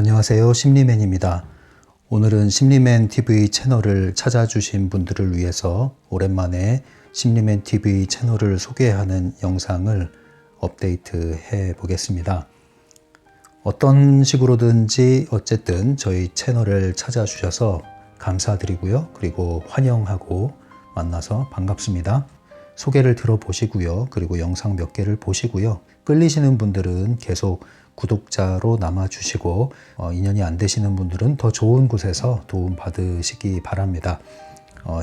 안녕하세요. 심리맨입니다. 오늘은 심리맨 TV 채널을 찾아주신 분들을 위해서 오랜만에 심리맨 TV 채널을 소개하는 영상을 업데이트해 보겠습니다. 어떤 식으로든지 어쨌든 저희 채널을 찾아주셔서 감사드리고요. 그리고 환영하고 만나서 반갑습니다. 소개를 들어보시고요. 그리고 영상 몇 개를 보시고요. 끌리시는 분들은 계속 구독자로 남아주시고 인연이 안 되시는 분들은 더 좋은 곳에서 도움 받으시기 바랍니다.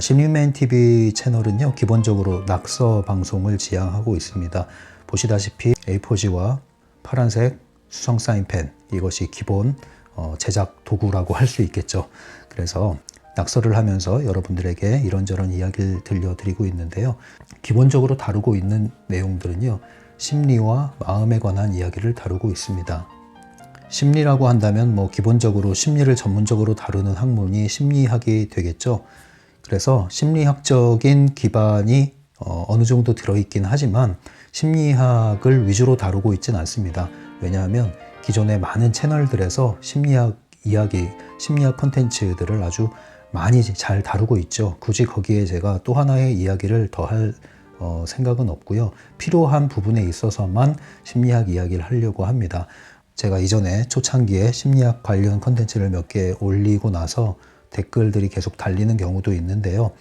심리맨 TV 채널은요, 기본적으로 낙서 방송을 지향하고 있습니다. 보시다시피 A4지와 파란색 수성 사인펜, 이것이 기본 제작 도구라고 할 수 있겠죠. 그래서 낙서를 하면서 여러분들에게 이런저런 이야기를 들려드리고 있는데요. 기본적으로 다루고 있는 내용들은요, 심리와 마음에 관한 이야기를 다루고 있습니다. 심리라고 한다면 기본적으로 심리를 전문적으로 다루는 학문이 심리학이 되겠죠. 그래서 심리학적인 기반이 어느 정도 들어있긴 하지만 심리학을 위주로 다루고 있진 않습니다. 왜냐하면 기존의 많은 채널들에서 심리학 이야기, 심리학 콘텐츠들을 아주 많이 잘 다루고 있죠. 굳이 거기에 제가 또 하나의 이야기를 더할 생각은 없고요. 필요한 부분에 있어서만 심리학 이야기를 하려고 합니다. 제가 이전에 초창기에 심리학 관련 콘텐츠를 몇 개 올리고 나서 댓글들이 계속 달리는 경우도 있는데요.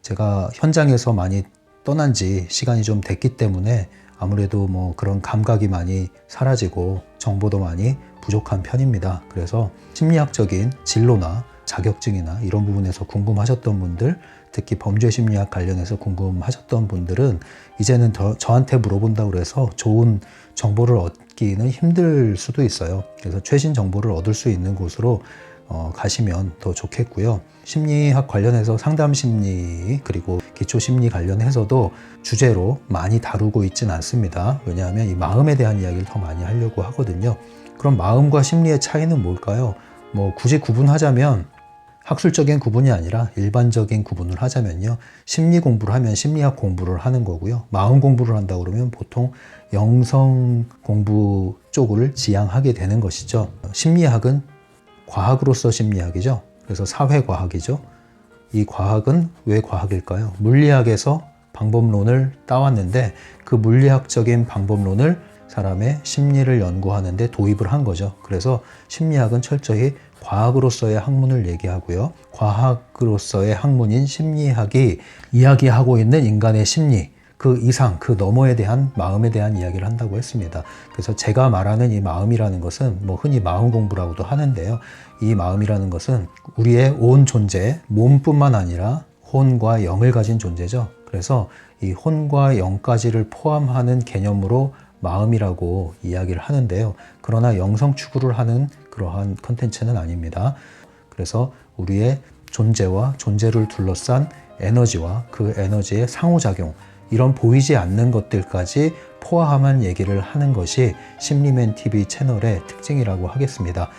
제가 현장에서 많이 떠난 지 시간이 좀 됐기 때문에 아무래도 그런 감각이 많이 사라지고 정보도 많이 부족한 편입니다. 그래서 심리학적인 진로나 자격증이나 이런 부분에서 궁금하셨던 분들, 특히 범죄심리학 관련해서 궁금하셨던 분들은 이제는 저한테 물어본다고 해서 좋은 정보를 얻기는 힘들 수도 있어요. 그래서 최신 정보를 얻을 수 있는 곳으로 가시면 더 좋겠고요. 심리학 관련해서 상담심리 그리고 기초심리 관련해서도 주제로 많이 다루고 있진 않습니다. 왜냐하면 이 마음에 대한 이야기를 더 많이 하려고 하거든요. 그럼 마음과 심리의 차이는 뭘까요? 굳이 구분하자면 학술적인 구분이 아니라 일반적인 구분을 하자면요, 심리 공부를 하면 심리학 공부를 하는 거고요, 마음 공부를 한다 그러면 보통 영성 공부 쪽을 지향하게 되는 것이죠. 심리학은 과학으로서 심리학이죠. 그래서 사회과학이죠. 이 과학은 왜 과학일까요? 물리학에서 방법론을 따왔는데 그 물리학적인 방법론을 사람의 심리를 연구하는 데 도입을 한 거죠. 그래서 심리학은 철저히 과학으로서의 학문을 얘기하고요. 과학으로서의 학문인 심리학이 이야기하고 있는 인간의 심리, 그 이상, 그 너머에 대한 마음에 대한 이야기를 한다고 했습니다. 그래서 제가 말하는 이 마음이라는 것은 흔히 마음 공부라고도 하는데요. 이 마음이라는 것은 우리의 온 존재, 몸뿐만 아니라 혼과 영을 가진 존재죠. 그래서 이 혼과 영까지를 포함하는 개념으로 마음이라고 이야기를 하는데요. 그러나 영성 추구를 하는 그러한 컨텐츠는 아닙니다. 그래서 우리의 존재와 존재를 둘러싼 에너지와 그 에너지의 상호작용, 이런 보이지 않는 것들까지 포함한 얘기를 하는 것이 심리맨 TV 채널의 특징이라고 하겠습니다.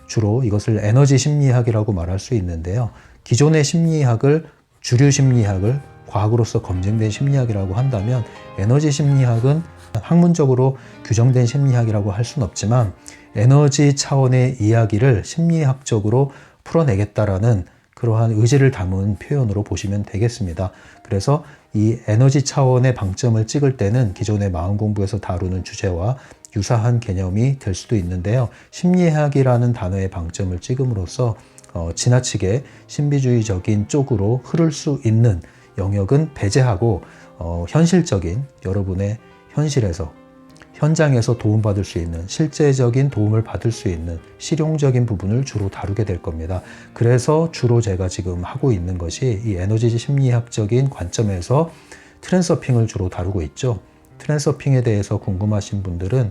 주로 이것을 에너지 심리학이라고 말할 수 있는데요. 기존의 심리학을, 주류 심리학을 과학으로서 검증된 심리학이라고 한다면 에너지 심리학은 학문적으로 규정된 심리학이라고 할 수는 없지만 에너지 차원의 이야기를 심리학적으로 풀어내겠다라는 그러한 의지를 담은 표현으로 보시면 되겠습니다. 그래서 이 에너지 차원의 방점을 찍을 때는 기존의 마음 공부에서 다루는 주제와 유사한 개념이 될 수도 있는데요. 심리학이라는 단어의 방점을 찍음으로써 지나치게 신비주의적인 쪽으로 흐를 수 있는 영역은 배제하고 현실적인 여러분의 현실에서, 현장에서 도움받을 수 있는, 실제적인 도움을 받을 수 있는 실용적인 부분을 주로 다루게 될 겁니다. 그래서 주로 제가 지금 하고 있는 것이 이 에너지 심리학적인 관점에서 트랜서핑을 주로 다루고 있죠. 트랜서핑에 대해서 궁금하신 분들은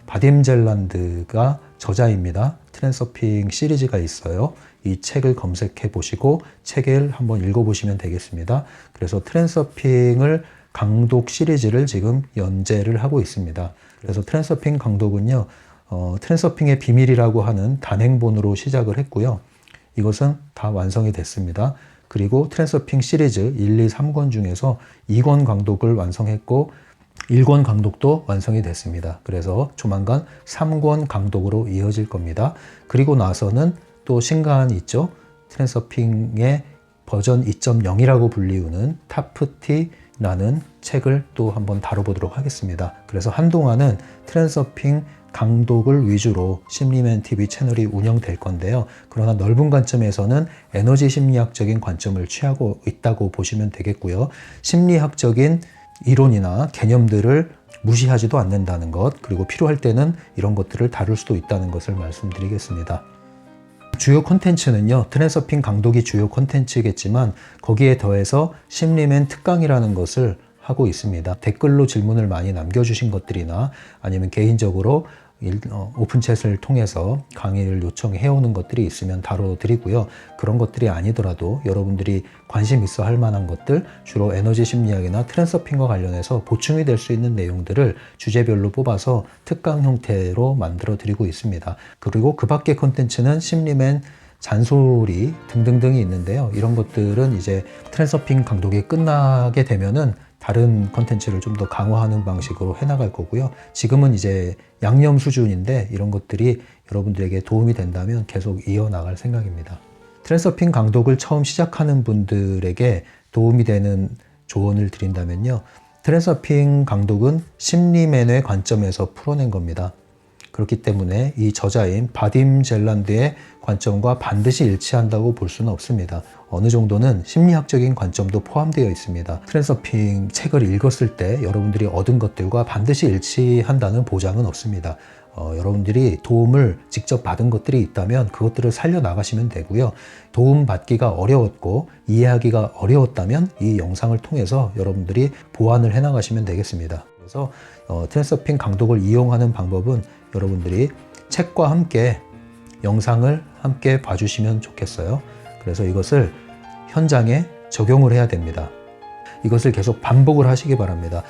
바딤 젤란드가 저자입니다. 트랜서핑 시리즈가 있어요. 이 책을 검색해 보시고 책을 한번 읽어보시면 되겠습니다. 그래서 트랜서핑을 강독 시리즈를 지금 연재를 하고 있습니다. 그래서 트랜서핑 강독은요, 트랜서핑의 비밀이라고 하는 단행본으로 시작을 했고요. 이것은 다 완성이 됐습니다. 그리고 트랜서핑 시리즈 1, 2, 3권 중에서 2권 강독을 완성했고 1권 강독도 완성이 됐습니다. 그래서 조만간 3권 강독으로 이어질 겁니다. 그리고 나서는 또 신간이 있죠. 트랜서핑의 버전 2.0이라고 불리우는 타프티라는 책을 또 한번 다뤄보도록 하겠습니다. 그래서 한동안은 트랜서핑 강독을 위주로 심리맨TV 채널이 운영될 건데요. 그러나 넓은 관점에서는 에너지 심리학적인 관점을 취하고 있다고 보시면 되겠고요. 심리학적인 이론이나 개념들을 무시하지도 않는다는 것, 그리고 필요할 때는 이런 것들을 다룰 수도 있다는 것을 말씀드리겠습니다. 주요 콘텐츠는요, 트랜서핑 강독이 주요 콘텐츠겠지만 거기에 더해서 심리맨 특강이라는 것을 하고 있습니다. 댓글로 질문을 많이 남겨주신 것들이나 아니면 개인적으로 오픈챗을 통해서 강의를 요청해오는 것들이 있으면 다뤄드리고요. 그런 것들이 아니더라도 여러분들이 관심 있어 할 만한 것들, 주로 에너지 심리학이나 트랜서핑과 관련해서 보충이 될 수 있는 내용들을 주제별로 뽑아서 특강 형태로 만들어 드리고 있습니다. 그리고 그 밖의 콘텐츠는 심리맨 잔소리 등등등이 있는데요. 이런 것들은 이제 트랜서핑 강독이 끝나게 되면은 다른 컨텐츠를 좀 더 강화하는 방식으로 해나갈 거고요. 지금은 이제 양념 수준인데 이런 것들이 여러분들에게 도움이 된다면 계속 이어나갈 생각입니다. 트랜서핑 강독을 처음 시작하는 분들에게 도움이 되는 조언을 드린다면요. 트랜서핑 강독은 심리맨의 관점에서 풀어낸 겁니다. 그렇기 때문에 이 저자인 바딤 젤란드의 관점과 반드시 일치한다고 볼 수는 없습니다. 어느 정도는 심리학적인 관점도 포함되어 있습니다. 트랜서핑 책을 읽었을 때 여러분들이 얻은 것들과 반드시 일치한다는 보장은 없습니다. 여러분들이 도움을 직접 받은 것들이 있다면 그것들을 살려나가시면 되고요. 도움받기가 어려웠고 이해하기가 어려웠다면 이 영상을 통해서 여러분들이 보완을 해나가시면 되겠습니다. 그래서 트랜서핑 강독을 이용하는 방법은 여러분들이 책과 함께 영상을 함께 봐주시면 좋겠어요. 그래서 이것을 현장에 적용을 해야 됩니다. 이것을 계속 반복을 하시기 바랍니다.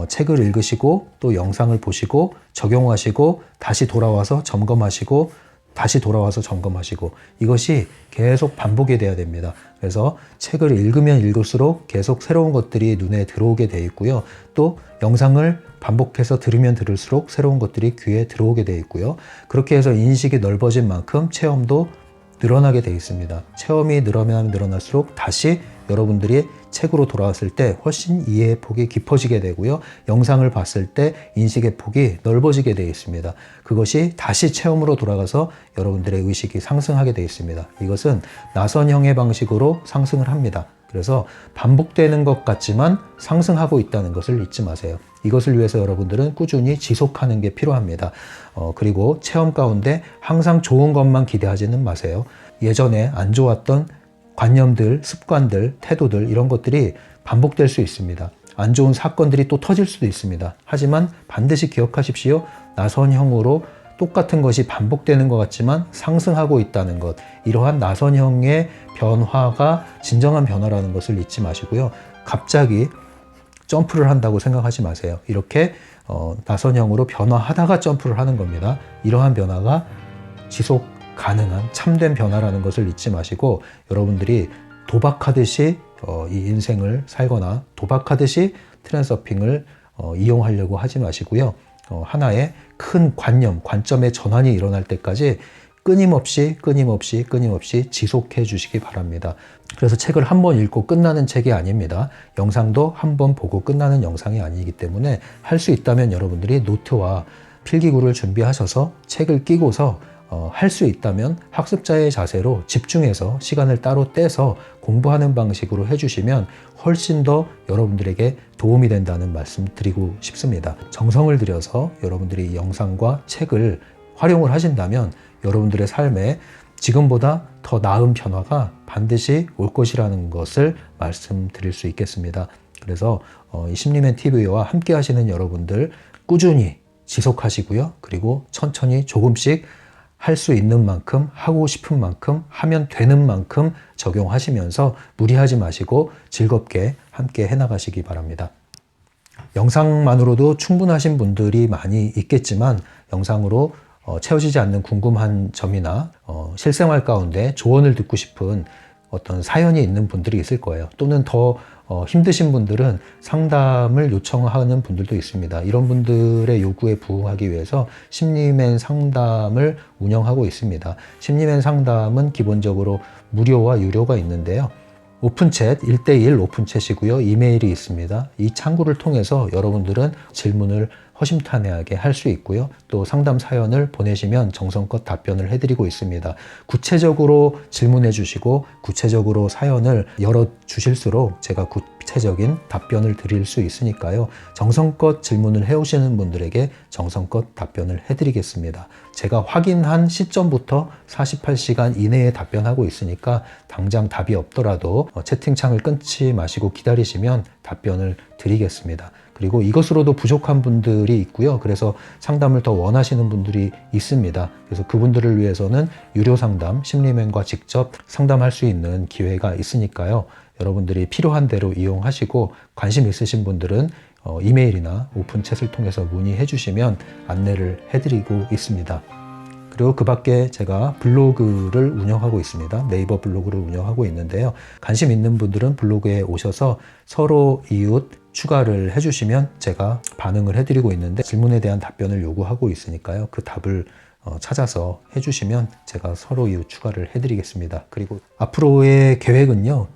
책을 읽으시고 또 영상을 보시고 적용하시고 다시 돌아와서 점검하시고 다시 돌아와서 점검하시고 이것이 계속 반복이 돼야 됩니다. 그래서 책을 읽으면 읽을수록 계속 새로운 것들이 눈에 들어오게 돼 있고요. 또 영상을 반복해서 들으면 들을수록 새로운 것들이 귀에 들어오게 돼 있고요. 그렇게 해서 인식이 넓어진 만큼 체험도 늘어나게 돼 있습니다. 체험이 늘어나면 늘어날수록 다시 여러분들이 책으로 돌아왔을 때 훨씬 이해의 폭이 깊어지게 되고요. 영상을 봤을 때 인식의 폭이 넓어지게 되어 있습니다. 그것이 다시 체험으로 돌아가서 여러분들의 의식이 상승하게 되어 있습니다. 이것은 나선형의 방식으로 상승을 합니다. 그래서 반복되는 것 같지만 상승하고 있다는 것을 잊지 마세요. 이것을 위해서 여러분들은 꾸준히 지속하는 게 필요합니다. 그리고 체험 가운데 항상 좋은 것만 기대하지는 마세요. 예전에 안 좋았던 관념들, 습관들, 태도들 이런 것들이 반복될 수 있습니다. 안 좋은 사건들이 또 터질 수도 있습니다. 하지만 반드시 기억하십시오. 나선형으로 똑같은 것이 반복되는 것 같지만 상승하고 있다는 것, 이러한 나선형의 변화가 진정한 변화라는 것을 잊지 마시고요. 갑자기 점프를 한다고 생각하지 마세요. 이렇게 나선형으로 변화하다가 점프를 하는 겁니다. 이러한 변화가 지속 가능한 참된 변화라는 것을 잊지 마시고 여러분들이 도박하듯이 이 인생을 살거나 도박하듯이 트랜서핑을 이용하려고 하지 마시고요. 하나의 큰 관점의 전환이 일어날 때까지 끊임없이 지속해 주시기 바랍니다. 그래서 책을 한 번 읽고 끝나는 책이 아닙니다. 영상도 한 번 보고 끝나는 영상이 아니기 때문에 할 수 있다면 여러분들이 노트와 필기구를 준비하셔서 책을 끼고서 할 수 있다면 학습자의 자세로 집중해서 시간을 따로 떼서 공부하는 방식으로 해주시면 훨씬 더 여러분들에게 도움이 된다는 말씀 드리고 싶습니다. 정성을 들여서 여러분들이 이 영상과 책을 활용을 하신다면 여러분들의 삶에 지금보다 더 나은 변화가 반드시 올 것이라는 것을 말씀드릴 수 있겠습니다. 그래서 이 심리맨TV와 함께 하시는 여러분들 꾸준히 지속하시고요. 그리고 천천히 조금씩 할 수 있는 만큼, 하고 싶은 만큼, 하면 되는 만큼 적용하시면서 무리하지 마시고 즐겁게 함께 해나가시기 바랍니다. 영상만으로도 충분하신 분들이 많이 있겠지만 영상으로 채워지지 않는 궁금한 점이나 실생활 가운데 조언을 듣고 싶은 어떤 사연이 있는 분들이 있을 거예요. 또는 더 힘드신 분들은 상담을 요청하는 분들도 있습니다. 이런 분들의 요구에 부응하기 위해서 심리맨 상담을 운영하고 있습니다. 심리맨 상담은 기본적으로 무료와 유료가 있는데요. 오픈챗, 1대1 오픈챗이고요. 이메일이 있습니다. 이 창구를 통해서 여러분들은 질문을 허심탄회하게 할 수 있고요. 또 상담 사연을 보내시면 정성껏 답변을 해드리고 있습니다. 구체적으로 질문해 주시고 구체적으로 사연을 열어주실수록 제가 구체적인 답변을 드릴 수 있으니까요. 정성껏 질문을 해오시는 분들에게 정성껏 답변을 해드리겠습니다. 제가 확인한 시점부터 48시간 이내에 답변하고 있으니까 당장 답이 없더라도 채팅창을 끊지 마시고 기다리시면 답변을 드리겠습니다. 그리고 이것으로도 부족한 분들이 있고요. 그래서 상담을 더 원하시는 분들이 있습니다. 그래서 그분들을 위해서는 유료 상담, 심리맨과 직접 상담할 수 있는 기회가 있으니까요. 여러분들이 필요한 대로 이용하시고 관심 있으신 분들은 이메일이나 오픈챗을 통해서 문의해 주시면 안내를 해드리고 있습니다. 그리고 그 밖에 제가 블로그를 운영하고 있습니다. 네이버 블로그를 운영하고 있는데요. 관심 있는 분들은 블로그에 오셔서 서로 이웃 추가를 해주시면 제가 반응을 해드리고 있는데 질문에 대한 답변을 요구하고 있으니까요. 그 답을 찾아서 해주시면 제가 서로 이웃 추가를 해드리겠습니다. 그리고 앞으로의 계획은요.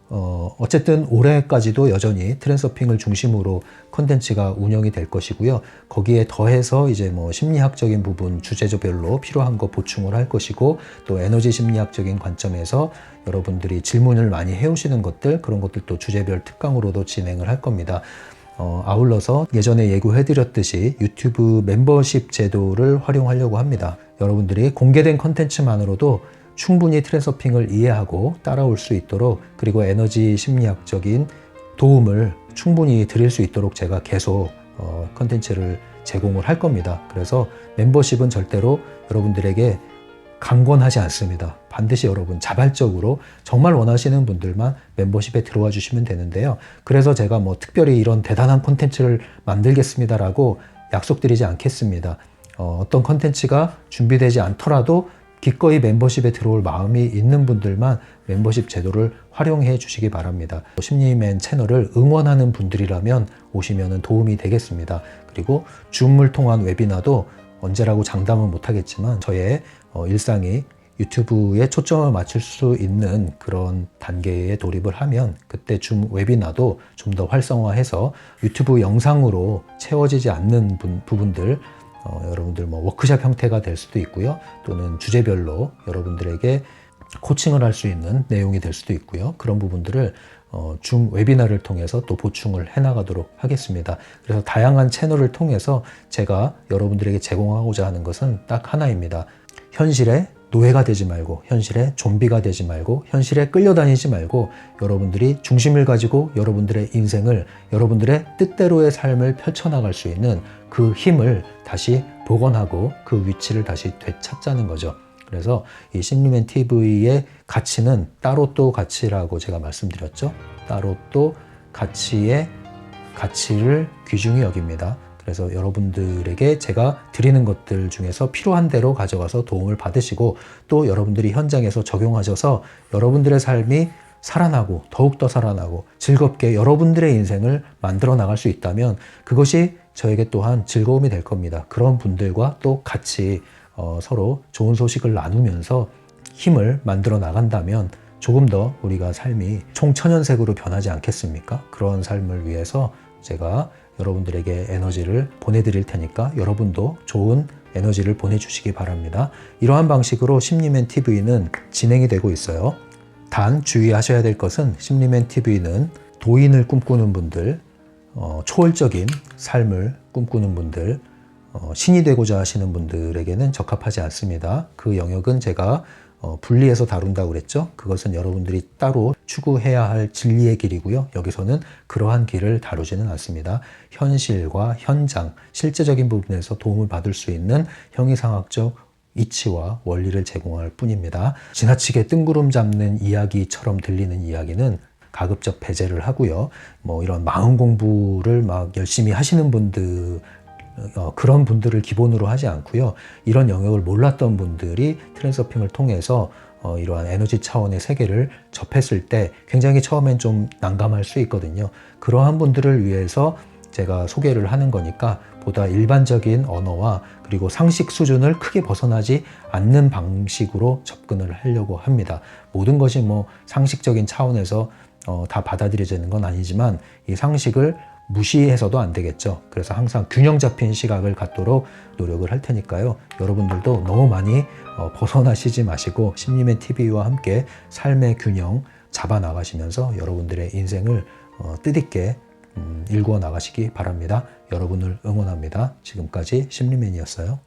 어쨌든 올해까지도 여전히 트랜서핑을 중심으로 콘텐츠가 운영이 될 것이고요. 거기에 더해서 이제 뭐 심리학적인 부분 주제별로 필요한 거 보충을 할 것이고 또 에너지 심리학적인 관점에서 여러분들이 질문을 많이 해오시는 것들 그런 것들도 주제별 특강으로도 진행을 할 겁니다. 아울러서 예전에 예고해드렸듯이 유튜브 멤버십 제도를 활용하려고 합니다. 여러분들이 공개된 컨텐츠만으로도 충분히 트랜서핑을 이해하고 따라올 수 있도록 그리고 에너지 심리학적인 도움을 충분히 드릴 수 있도록 제가 계속 컨텐츠를 제공을 할 겁니다. 그래서 멤버십은 절대로 여러분들에게 강권하지 않습니다. 반드시 여러분 자발적으로 정말 원하시는 분들만 멤버십에 들어와 주시면 되는데요. 그래서 제가 뭐 특별히 이런 대단한 콘텐츠를 만들겠습니다라고 약속드리지 않겠습니다. 어떤 콘텐츠가 준비되지 않더라도 기꺼이 멤버십에 들어올 마음이 있는 분들만 멤버십 제도를 활용해 주시기 바랍니다. 심리맨 채널을 응원하는 분들이라면 오시면 도움이 되겠습니다. 그리고 줌을 통한 웨비나도 언제라고 장담은 못하겠지만 저의 일상이 유튜브에 초점을 맞출 수 있는 그런 단계에 돌입을 하면 그때 줌 웨비나도 좀 더 활성화해서 유튜브 영상으로 채워지지 않는 부분들 여러분들 뭐 워크숍 형태가 될 수도 있고요. 또는 주제별로 여러분들에게 코칭을 할 수 있는 내용이 될 수도 있고요. 그런 부분들을 줌 웨비나를 통해서 또 보충을 해나가도록 하겠습니다. 그래서 다양한 채널을 통해서 제가 여러분들에게 제공하고자 하는 것은 딱 하나입니다. 현실에 노예가 되지 말고 현실에 좀비가 되지 말고 현실에 끌려다니지 말고 여러분들이 중심을 가지고 여러분들의 인생을 여러분들의 뜻대로의 삶을 펼쳐나갈 수 있는 그 힘을 다시 복원하고 그 위치를 다시 되찾자는 거죠. 그래서 이 심리맨 TV의 가치는 따로 또 가치라고 제가 말씀드렸죠. 따로 또 가치의 가치를 귀중히 여깁니다. 그래서 여러분들에게 제가 드리는 것들 중에서 필요한 대로 가져가서 도움을 받으시고 또 여러분들이 현장에서 적용하셔서 여러분들의 삶이 살아나고 더욱더 살아나고 즐겁게 여러분들의 인생을 만들어 나갈 수 있다면 그것이 저에게 또한 즐거움이 될 겁니다. 그런 분들과 또 같이 서로 좋은 소식을 나누면서 힘을 만들어 나간다면 조금 더 우리가 삶이 총천연색으로 변하지 않겠습니까? 그런 삶을 위해서 제가 여러분들에게 에너지를 보내드릴 테니까 여러분도 좋은 에너지를 보내주시기 바랍니다. 이러한 방식으로 심리맨 TV는 진행이 되고 있어요. 단 주의하셔야 될 것은 심리맨 TV는 도인을 꿈꾸는 분들, 초월적인 삶을 꿈꾸는 분들, 신이 되고자 하시는 분들에게는 적합하지 않습니다. 그 영역은 제가 분리해서 다룬다고 그랬죠. 그것은 여러분들이 따로 추구해야 할 진리의 길이고요. 여기서는 그러한 길을 다루지는 않습니다. 현실과 현장, 실제적인 부분에서 도움을 받을 수 있는 형이상학적 이치와 원리를 제공할 뿐입니다. 지나치게 뜬구름 잡는 이야기처럼 들리는 이야기는 가급적 배제를 하고요. 뭐 이런 마음 공부를 막 열심히 하시는 분들 그런 분들을 기본으로 하지 않고요. 이런 영역을 몰랐던 분들이 트랜서핑을 통해서 이러한 에너지 차원의 세계를 접했을 때 굉장히 처음엔 좀 난감할 수 있거든요. 그러한 분들을 위해서 제가 소개를 하는 거니까 보다 일반적인 언어와 그리고 상식 수준을 크게 벗어나지 않는 방식으로 접근을 하려고 합니다. 모든 것이 뭐 상식적인 차원에서 다 받아들여지는 건 아니지만 이 상식을 무시해서도 안 되겠죠. 그래서 항상 균형 잡힌 시각을 갖도록 노력을 할 테니까요. 여러분들도 너무 많이 벗어나시지 마시고 심리맨 TV와 함께 삶의 균형 잡아 나가시면서 여러분들의 인생을 뜻있게 일구어 나가시기 바랍니다. 여러분을 응원합니다. 지금까지 심리맨이었어요.